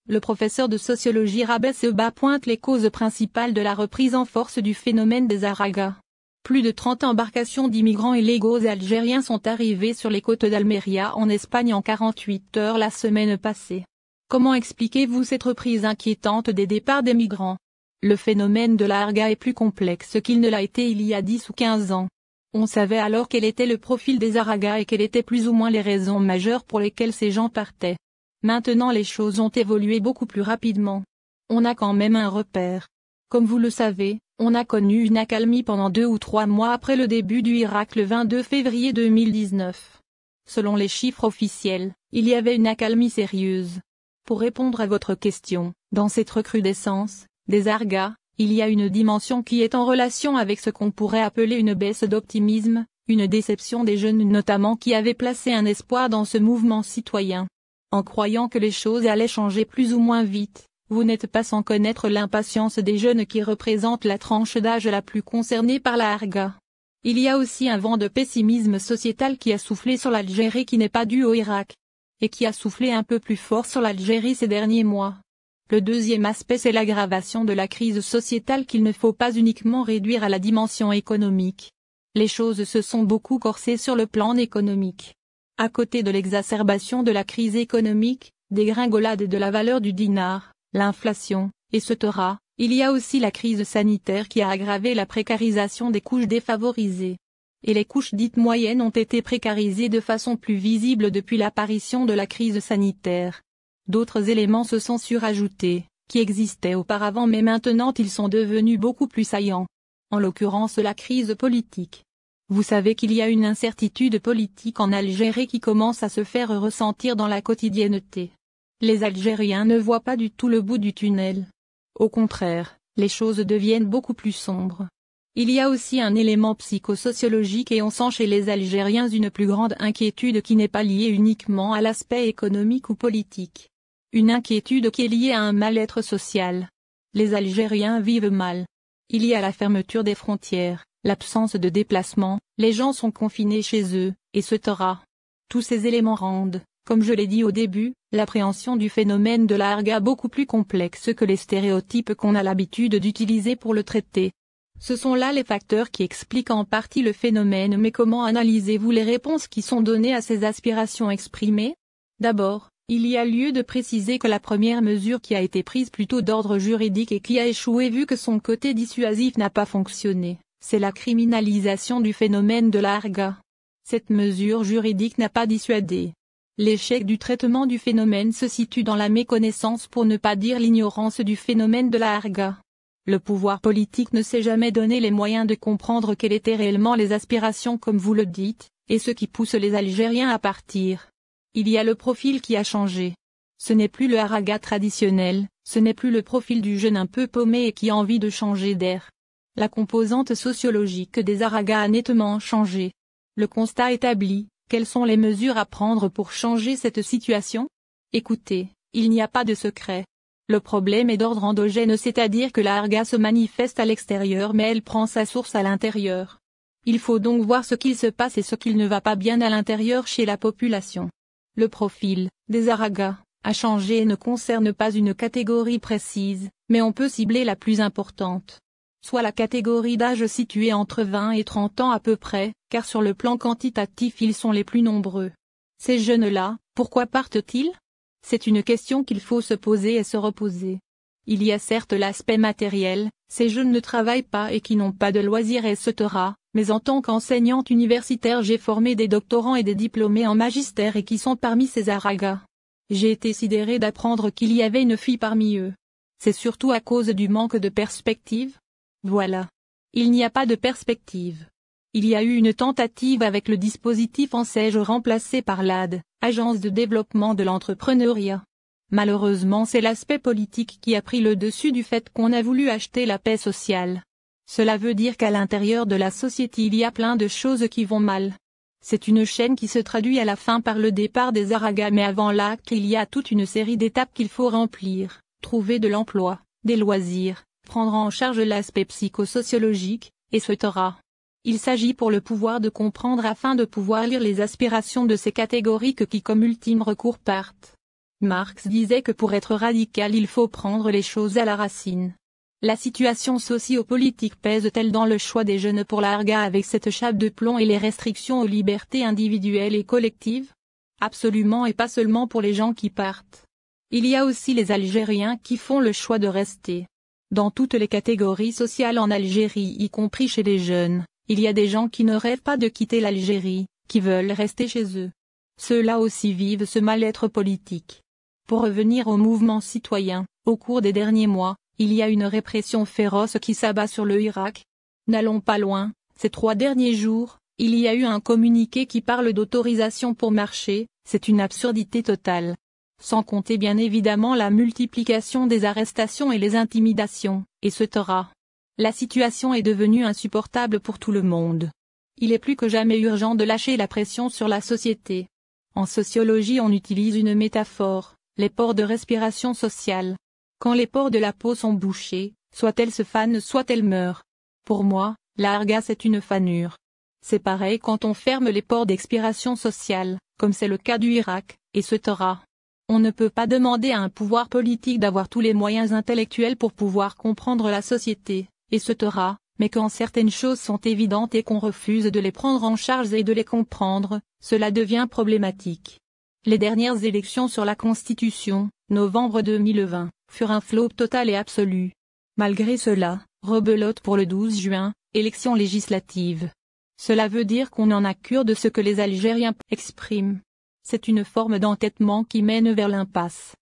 le professeur de sociologie Rabeh Seba pointe les causes principales de la reprise en force du phénomène des Aragas. Plus de 30 embarcations d'immigrants illégaux algériens sont arrivées sur les côtes d'Almeria en Espagne en 48 heures la semaine passée. Comment expliquez-vous cette reprise inquiétante des départs des migrants? Le phénomène de la Arga est plus complexe qu'il ne l'a été il y a 10 ou 15 ans. On savait alors quel était le profil des Aragas et quelles étaient plus ou moins les raisons majeures pour lesquelles ces gens partaient. Maintenant les choses ont évolué beaucoup plus rapidement. On a quand même un repère. Comme vous le savez, on a connu une accalmie pendant 2 ou 3 mois après le début du Irak le 22 février 2019. Selon les chiffres officiels, il y avait une accalmie sérieuse. Pour répondre à votre question, dans cette recrudescence des Aragas, il y a une dimension qui est en relation avec ce qu'on pourrait appeler une baisse d'optimisme, une déception des jeunes notamment qui avaient placé un espoir dans ce mouvement citoyen. En croyant que les choses allaient changer plus ou moins vite, vous n'êtes pas sans connaître l'impatience des jeunes qui représentent la tranche d'âge la plus concernée par la Arga. Il y a aussi un vent de pessimisme sociétal qui a soufflé sur l'Algérie qui n'est pas dû au Irak, et qui a soufflé un peu plus fort sur l'Algérie ces derniers mois. Le deuxième aspect c'est l'aggravation de la crise sociétale qu'il ne faut pas uniquement réduire à la dimension économique. Les choses se sont beaucoup corsées sur le plan économique. À côté de l'exacerbation de la crise économique, dégringolade de la valeur du dinar, l'inflation, etc., il y a aussi la crise sanitaire qui a aggravé la précarisation des couches défavorisées. Et les couches dites moyennes ont été précarisées de façon plus visible depuis l'apparition de la crise sanitaire. D'autres éléments se sont surajoutés, qui existaient auparavant mais maintenant ils sont devenus beaucoup plus saillants. En l'occurrence la crise politique. Vous savez qu'il y a une incertitude politique en Algérie qui commence à se faire ressentir dans la quotidienneté. Les Algériens ne voient pas du tout le bout du tunnel. Au contraire, les choses deviennent beaucoup plus sombres. Il y a aussi un élément psychosociologique et on sent chez les Algériens une plus grande inquiétude qui n'est pas liée uniquement à l'aspect économique ou politique. Une inquiétude qui est liée à un mal-être social. Les Algériens vivent mal. Il y a la fermeture des frontières, l'absence de déplacement, les gens sont confinés chez eux, etc. Tous ces éléments rendent, comme je l'ai dit au début, l'appréhension du phénomène de la Arga beaucoup plus complexe que les stéréotypes qu'on a l'habitude d'utiliser pour le traiter. Ce sont là les facteurs qui expliquent en partie le phénomène mais comment analysez-vous les réponses qui sont données à ces aspirations exprimées? D'abord, il y a lieu de préciser que la première mesure qui a été prise plutôt d'ordre juridique et qui a échoué vu que son côté dissuasif n'a pas fonctionné, c'est la criminalisation du phénomène de la Arga. Cette mesure juridique n'a pas dissuadé. L'échec du traitement du phénomène se situe dans la méconnaissance pour ne pas dire l'ignorance du phénomène de la Arga. Le pouvoir politique ne s'est jamais donné les moyens de comprendre quelles étaient réellement les aspirations comme vous le dites, et ce qui pousse les Algériens à partir. Il y a le profil qui a changé. Ce n'est plus le Araga traditionnel, ce n'est plus le profil du jeune un peu paumé et qui a envie de changer d'air. La composante sociologique des Aragas a nettement changé. Le constat établi, quelles sont les mesures à prendre pour changer cette situation? Écoutez, il n'y a pas de secret. Le problème est d'ordre endogène, c'est-à-dire que la Arga se manifeste à l'extérieur mais elle prend sa source à l'intérieur. Il faut donc voir ce qu'il se passe et ce qu'il ne va pas bien à l'intérieur chez la population. Le profil des Aragas a changé et ne concerne pas une catégorie précise, mais on peut cibler la plus importante. Soit la catégorie d'âge située entre 20 et 30 ans à peu près, car sur le plan quantitatif ils sont les plus nombreux. Ces jeunes-là, pourquoi partent-ils? C'est une question qu'il faut se poser et se reposer. Il y a certes l'aspect matériel, ces jeunes ne travaillent pas et qui n'ont pas de loisirs etc., mais en tant qu'enseignante universitaire j'ai formé des doctorants et des diplômés en magistère et qui sont parmi ces Aragas. J'ai été sidérée d'apprendre qu'il y avait une fille parmi eux. C'est surtout à cause du manque de perspective? Voilà. Il n'y a pas de perspective. Il y a eu une tentative avec le dispositif ANSEJ remplacé par l'AD, Agence de développement de l'entrepreneuriat. Malheureusement c'est l'aspect politique qui a pris le dessus du fait qu'on a voulu acheter la paix sociale. Cela veut dire qu'à l'intérieur de la société il y a plein de choses qui vont mal. C'est une chaîne qui se traduit à la fin par le départ des Aragas mais avant l'acte il y a toute une série d'étapes qu'il faut remplir, trouver de l'emploi, des loisirs, prendre en charge l'aspect psychosociologique, etc. Il s'agit pour le pouvoir de comprendre afin de pouvoir lire les aspirations de ces catégories qui comme ultime recours partent. Marx disait que pour être radical il faut prendre les choses à la racine. La situation socio-politique pèse-t-elle dans le choix des jeunes pour l'Arga avec cette chape de plomb et les restrictions aux libertés individuelles et collectives? Absolument, et pas seulement pour les gens qui partent. Il y a aussi les Algériens qui font le choix de rester. Dans toutes les catégories sociales en Algérie, y compris chez les jeunes, il y a des gens qui ne rêvent pas de quitter l'Algérie, qui veulent rester chez eux. Ceux-là aussi vivent ce mal-être politique. Pour revenir au mouvement citoyen, au cours des derniers mois, il y a une répression féroce qui s'abat sur le Irak. N'allons pas loin, ces 3 derniers jours, il y a eu un communiqué qui parle d'autorisation pour marcher, c'est une absurdité totale. Sans compter bien évidemment la multiplication des arrestations et les intimidations, etc. La situation est devenue insupportable pour tout le monde. Il est plus que jamais urgent de lâcher la pression sur la société. En sociologie on utilise une métaphore, les pores de respiration sociale. Quand les pores de la peau sont bouchés, soit elle se fane soit elle meurt. Pour moi, la harga c'est une fanure. C'est pareil quand on ferme les pores d'expiration sociale, comme c'est le cas du Irak, etc. On ne peut pas demander à un pouvoir politique d'avoir tous les moyens intellectuels pour pouvoir comprendre la société, etc., mais quand certaines choses sont évidentes et qu'on refuse de les prendre en charge et de les comprendre, cela devient problématique. Les dernières élections sur la Constitution, novembre 2020, furent un flop total et absolu. Malgré cela, rebelote pour le 12 juin, élections législatives. Cela veut dire qu'on en a cure de ce que les Algériens expriment. C'est une forme d'entêtement qui mène vers l'impasse.